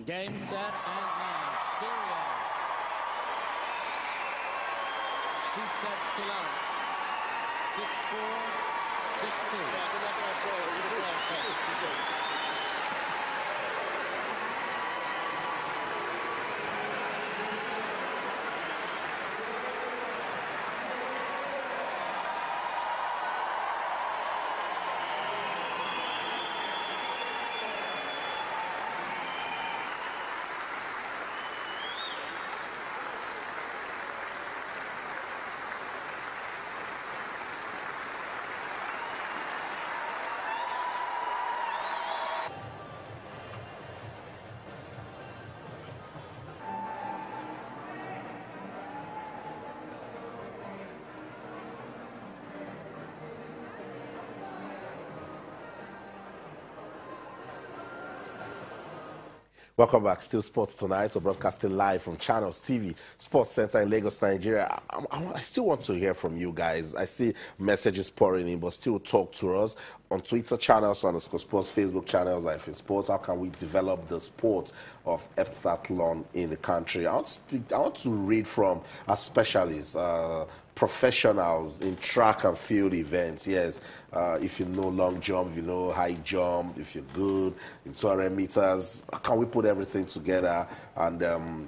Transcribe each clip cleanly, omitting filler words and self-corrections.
Game, set, and match. Here we are. 2 sets to love. 6-4, 6-2. Welcome back. Still Sports Tonight. We're broadcasting live from Channels TV, Sports Center in Lagos, Nigeria. I still want to hear from you guys. I see messages pouring in, but still talk to us on Twitter channels, on the Sports Facebook channels, like in Sports. How can we develop the sport of heptathlon in the country? I want to read from a specialist, professionals in track and field events. Yes, if you know long jump, if you know high jump, if you're good in 200 meters, how can we put everything together and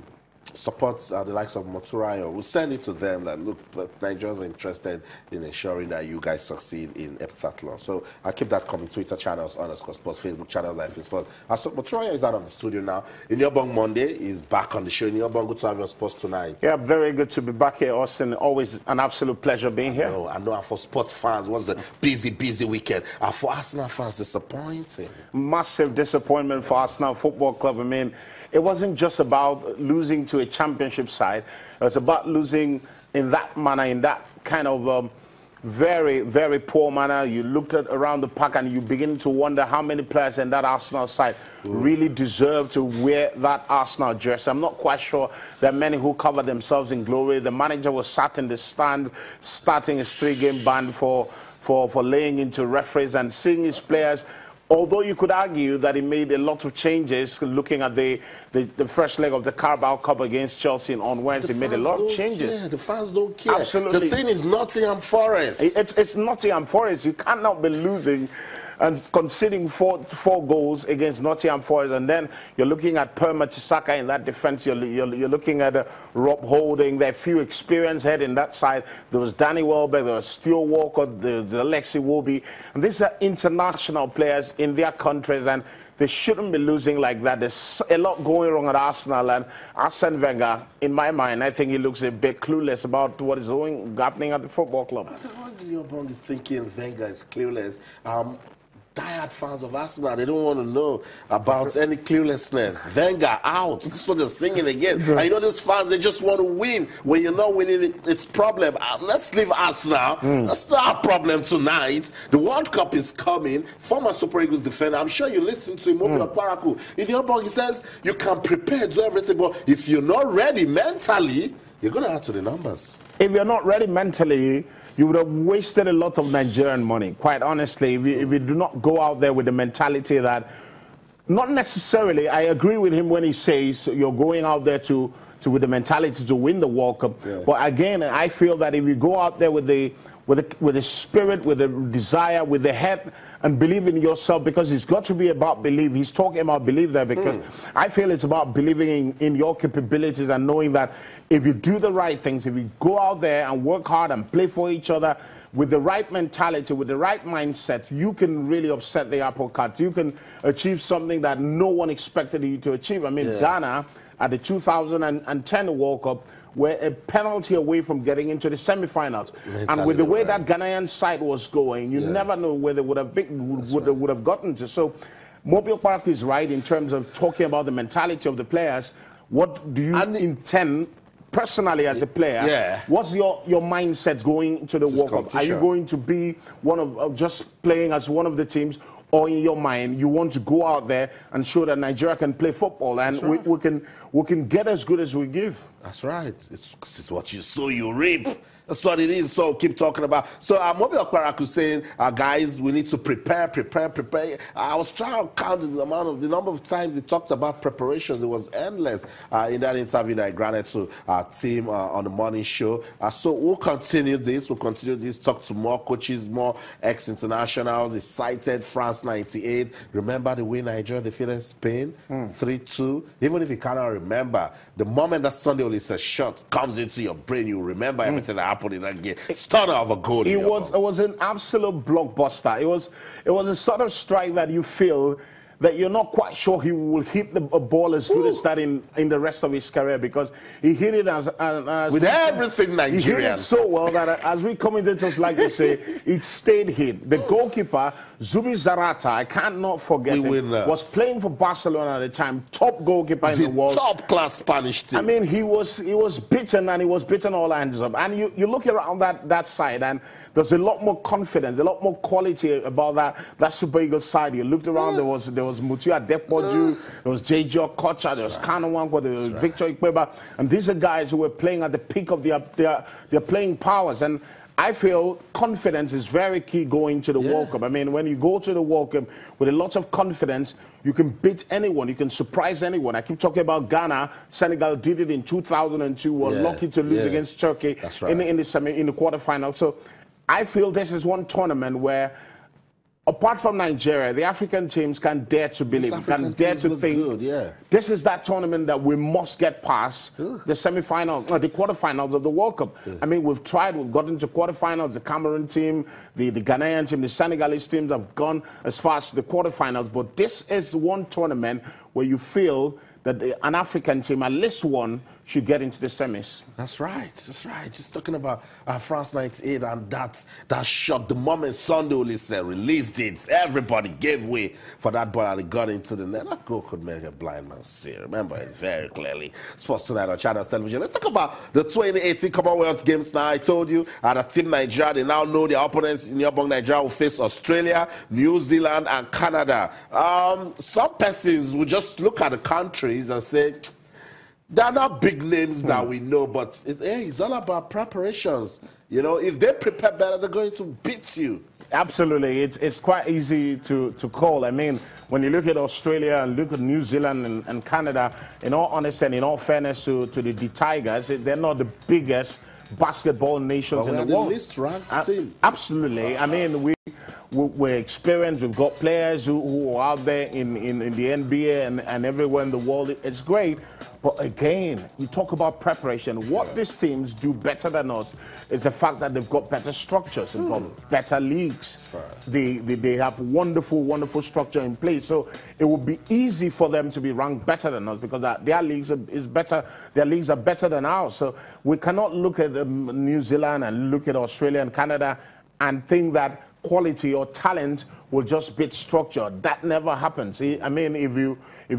support the likes of Moturayo? We'll send it to them that, look, Nigerians are interested in ensuring that you guys succeed in heptathlon. So I'll keep that coming. Twitter channels, _sports, Facebook channels, like Sports. So Moturayo is out of the studio now. Inyobong Monday is back on the show. Inyobong, good to have you on Sports Tonight. Yeah, very good to be back here, Austin. Always an absolute pleasure being here. I know. And for sports fans, it was a busy weekend. And for Arsenal fans, disappointing. Massive disappointment for Arsenal Football Club. I mean, it wasn't just about losing to a championship side. It was about losing in that manner, in that kind of very, very poor manner. You looked at around the park and you begin to wonder how many players in that Arsenal side really deserve to wear that Arsenal jersey. I'm not quite sure there are many who cover themselves in glory. The manager was sat in the stand, starting his 3-game ban for laying into referees and seeing his players. Although you could argue that he made a lot of changes, looking at the first leg of the Carabao Cup against Chelsea on Wednesday, he made a lot of changes. Care. The fans don't care. Absolutely. The thing is Nottingham Forest. It's Nottingham Forest. You cannot be losing and conceding four goals against Nottingham Forest, and then you're looking at Mertesacker in that defense. You're looking at Rob Holding. There are few experienced head in that side. There was Danny Welbeck, there was Steele Walker, the Alexi Wobi, and these are international players in their countries, and they shouldn't be losing like that. There's a lot going wrong at Arsenal, and Arsene Wenger, in my mind, I think he looks a bit clueless about what is happening at the football club. What's Leopold is thinking Wenger is clueless? Diehard fans of Arsenal, they don't want to know about any cluelessness. Wenger out. This is what they're singing again. And you know, these fans, they just want to win. When you're not winning, it's problem. Let's leave Arsenal. That's not our problem tonight. The World Cup is coming. Former Super Eagles defender, I'm sure you listen to him, Paraku. In the upper, he says, you can prepare, do everything, but if you're not ready mentally, you're going to add to the numbers. If you're not ready mentally, you would have wasted a lot of Nigerian money, quite honestly, if you do not go out there with the mentality that, not necessarily, I agree with him when he says you're going out there with the mentality to win the World Cup. Yeah. But again, I feel that if you go out there with the spirit, with the desire, with the head, and believe in yourself, because it's got to be about belief. He's talking about belief there, because I feel it's about believing in your capabilities and knowing that if you do the right things, if you go out there and work hard and play for each other with the right mentality, with the right mindset, you can really upset the apple cart. You can achieve something that no one expected you to achieve. I mean, Ghana at the 2010 World Cup were a penalty away from getting into the semi-finals. And with the way that Ghanaian side was going, you never know where they would have gotten to. So Mobile Park is right in terms of talking about the mentality of the players. What do you intend personally as a player? What's your mindset going to the World Cup? Are you going to be one of just playing as one of the teams, or in your mind you want to go out there and show that Nigeria can play football, and we can get as good as we give? That's right. It's what you sow, you reap. That's what it is. So keep talking about. So Mobi Okparaku saying, guys, we need to prepare. I was trying to count the number of times he talked about preparations. It was endless in that interview that I granted to our team on the morning show. So we'll continue this. Talk to more coaches, more ex-internationals. He cited France 98. Remember the way Nigeria defeated Spain 3-2. Even if you cannot remember, the moment that Sunday Oliseh's shot comes into your brain, you remember everything that happened in that game. Starter of a goal. It was an absolute blockbuster. It was a sort of strike that you feel that you're not quite sure he will hit a ball as good as that in the rest of his career, because he hit it as with everything Nigerian. He hit it so well that, as we commentators like to say, it stayed hit. The goalkeeper, Zubi Zarata, I can't not forget him, was playing for Barcelona at the time, top goalkeeper in the world. Top-class Spanish team. I mean, he was beaten, and he was beaten all hands up. And you look around that side, and there's a lot more confidence, a lot more quality about that Super Eagles side. You looked around, there was Mutiu Adepoju, there was J.J. Okocha, there was Kanu Nwankwo, there was Victor Ikpeba, and these are guys who were playing at the peak of their playing powers. And I feel confidence is very key going to the World Cup. I mean, when you go to the World Cup with a lot of confidence, you can beat anyone, you can surprise anyone. I keep talking about Ghana. Senegal did it in 2002, were lucky to lose against Turkey in the quarterfinal. So I feel this is one tournament where, apart from Nigeria, the African teams can dare to believe, can dare to think, this is that tournament that we must get past the semi-finals, the quarterfinals of the World Cup. I mean, we've got into quarterfinals. The Cameroon team, the Ghanaian team, the Senegalese teams have gone as far as the quarterfinals. But this is one tournament where you feel that an African team, at least one, should get into the semis. That's right. Just talking about France 98 and that shot, the moment Sunday Oliseh released it, everybody gave way for that ball and it got into the net. That goal could make a blind man see. Remember it very clearly. Sports Tonight on Channels Television. Let's talk about the 2018 Commonwealth Games now. I told you, the team Nigeria, they now know their opponents in Yobong Nigeria will face Australia, New Zealand, and Canada. Some persons will just look at the countries and say, they're not big names that we know, but it's all about preparations. You know, if they prepare better, they're going to beat you. Absolutely. It's quite easy to call. I mean, when you look at Australia and look at New Zealand and Canada, in all honesty and in all fairness to the Tigers, they're not the biggest basketball nations in the world. The least ranked team. Absolutely. I mean, we're experienced. We've got players who are out there in the NBA and everywhere in the world. It's great. But again, we talk about preparation. What these teams do better than us is the fact that they've got better structures, they've got better leagues. They have wonderful structure in place. So it will be easy for them to be ranked better than us because their leagues is better. Their leagues are better than ours. So we cannot look at New Zealand and look at Australia and Canada and think that quality or talent will just beat structure. That never happens. I mean, if you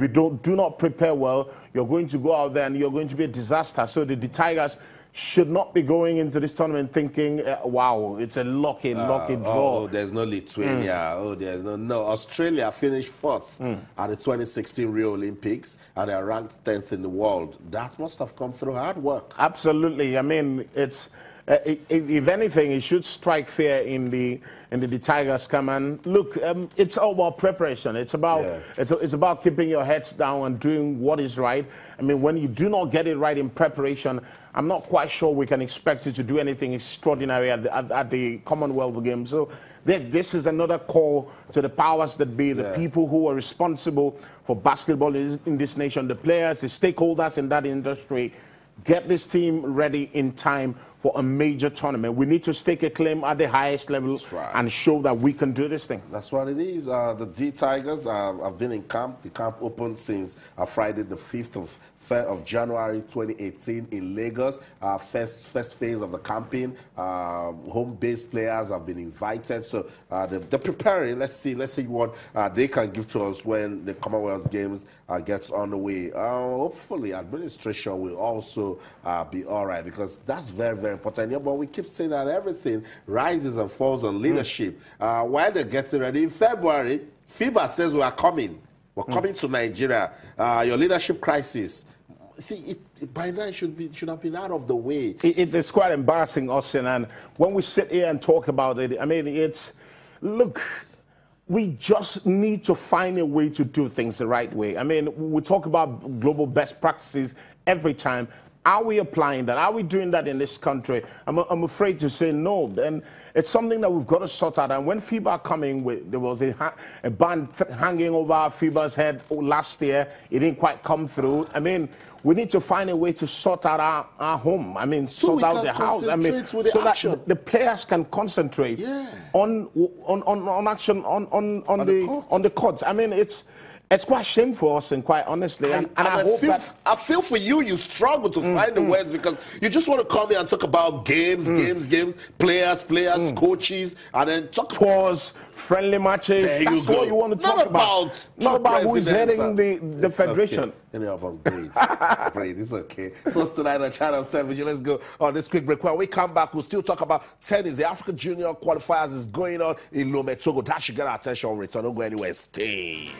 do not prepare well, you're going to go out there and you're going to be a disaster. So the Tigers should not be going into this tournament thinking, wow, it's a lucky draw. Oh, there's no Lithuania. Oh, there's no. Australia finished 4th at the 2016 Rio Olympics, and they're ranked 10th in the world. That must have come through hard work. Absolutely. I mean, it's... if anything, it should strike fear in the Tigers' come. And look, it's all about preparation. It's about it's about keeping your heads down and doing what is right. I mean, when you do not get it right in preparation, I'm not quite sure we can expect you to do anything extraordinary at the Commonwealth Games. So this is another call to the powers that be, the people who are responsible for basketball in this nation, the players, the stakeholders in that industry. Get this team ready in time for a major tournament. We need to stake a claim at the highest level and show that we can do this thing. That's what it is. The D Tigers have been in camp. The camp opened since Friday the 5th of January 2018 in Lagos. First phase of the camping. Home-based players have been invited. So they're preparing. Let's see what they can give to us when the Commonwealth Games gets underway. Hopefully, administration will also be all right, because that's very, very important. Yeah, but we keep saying that everything rises and falls on leadership. While they're getting ready in February, FIBA says we are coming. We're coming to Nigeria. Your leadership crisis, see, by now it should have been out of the way. It's quite embarrassing, Austin, and when we sit here and talk about it, I mean, look, we just need to find a way to do things the right way. I mean, we talk about global best practices every time. Are we applying that? Are we doing that in this country? I'm afraid to say no. And it's something that we've got to sort out. And when FIBA are coming with, there was a ban hanging over FIBA's head last year. It didn't quite come through. I mean, we need to find a way to sort out our home. I mean, sort out the house. I mean, so that the players can concentrate on action on the courts. I mean, it's quite shameful, us, and quite honestly. And I hope I feel for you. You struggle to find the words because you just want to come here and talk about games, players, coaches, and then talk tours, friendly matches. That's what you want to talk about. Not about who is heading the federation. Okay. About grades. Grades, it's okay. So it's tonight on Channel 7. Let's go on this quick break. When we come back, we'll still talk about tennis. The African Junior Qualifiers is going on in Lome, Togo. That should get our attention. Return. Don't go anywhere. Stay.